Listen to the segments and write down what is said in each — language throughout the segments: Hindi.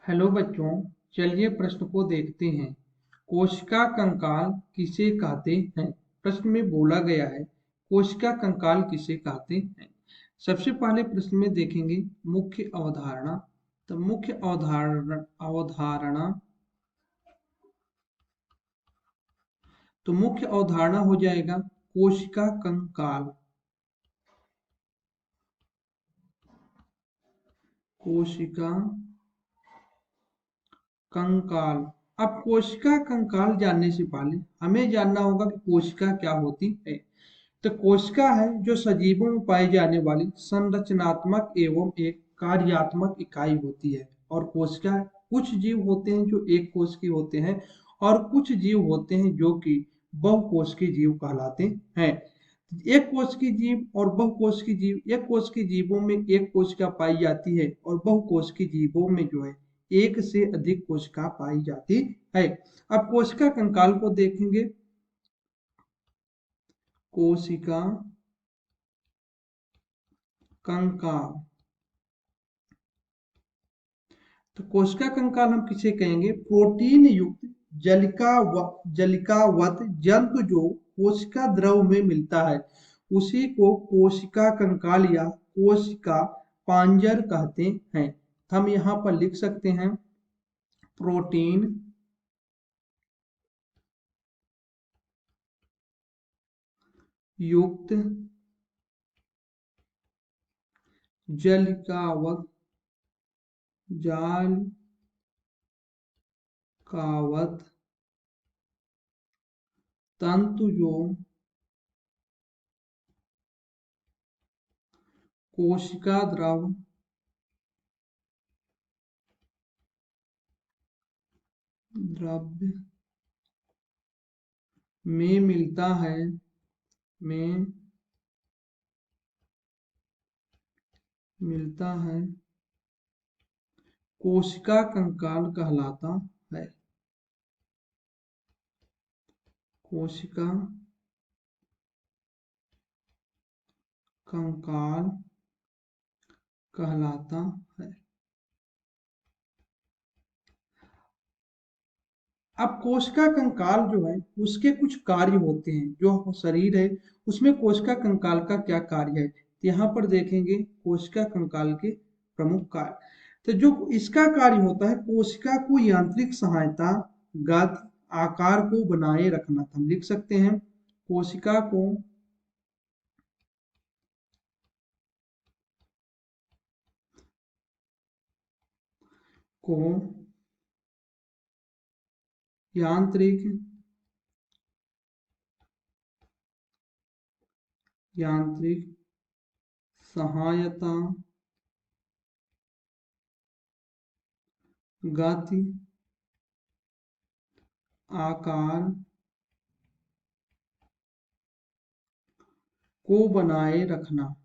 हेलो बच्चों, चलिए प्रश्न को देखते हैं। कोशिका कंकाल किसे कहते हैं? प्रश्न में बोला गया है कोशिका कंकाल किसे कहते हैं। सबसे पहले प्रश्न में देखेंगे मुख्य अवधारणा। तो मुख्य अवधारणा हो जाएगा कोशिका कंकाल। कोशिका कंकाल। अब कोशिका कंकाल जानने से पहले हमें जानना होगा कि कोशिका क्या होती है। तो कोशिका है जो सजीवों में पाई जाने वाली संरचनात्मक एवं एक कार्यात्मक इकाई होती है। और कोशिका कुछ जीव होते हैं जो एक कोश के होते हैं और कुछ जीव होते हैं जो कि बहुकोश के जीव कहलाते हैं। एक कोश की जीव और बहुकोश की जीव, एक कोश की जीवों में एक कोशिका पाई जाती है और बहुकोश की जीवों में जो है एक से अधिक कोशिका पाई जाती है। अब कोशिका कंकाल को देखेंगे। कोशिका कंकाल। तो कोशिका कंकाल हम किसे कहेंगे? प्रोटीन युक्त जलिकावत जंतु जो कोशिका द्रव में मिलता है उसी को कोशिका कंकाल या कोशिका पांजर कहते हैं। हम यहाँ पर लिख सकते हैं प्रोटीन युक्त जलिकावत तंतु जो कोशिका द्रव द्रव्य में मिलता है कोशिका कंकाल कहलाता है। कोशिका कंकाल कहलाता है। अब कोशिका कंकाल जो है उसके कुछ कार्य होते हैं। जो शरीर है उसमें कोशिका कंकाल का क्या कार्य है, तो यहाँ पर देखेंगे कोशिका कंकाल के प्रमुख कार्य। तो जो इसका कार्य होता है कोशिका को यांत्रिक सहायता, गति, आकार को बनाए रखना। हम लिख सकते हैं कोशिका को यांत्रिक सहायता, गति, आकार को बनाए रखना।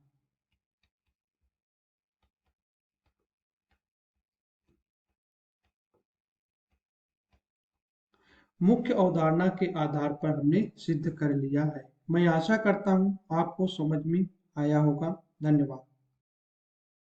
मुख्य अवधारणा के आधार पर हमने सिद्ध कर लिया है। मैं आशा करता हूं आपको समझ में आया होगा। धन्यवाद।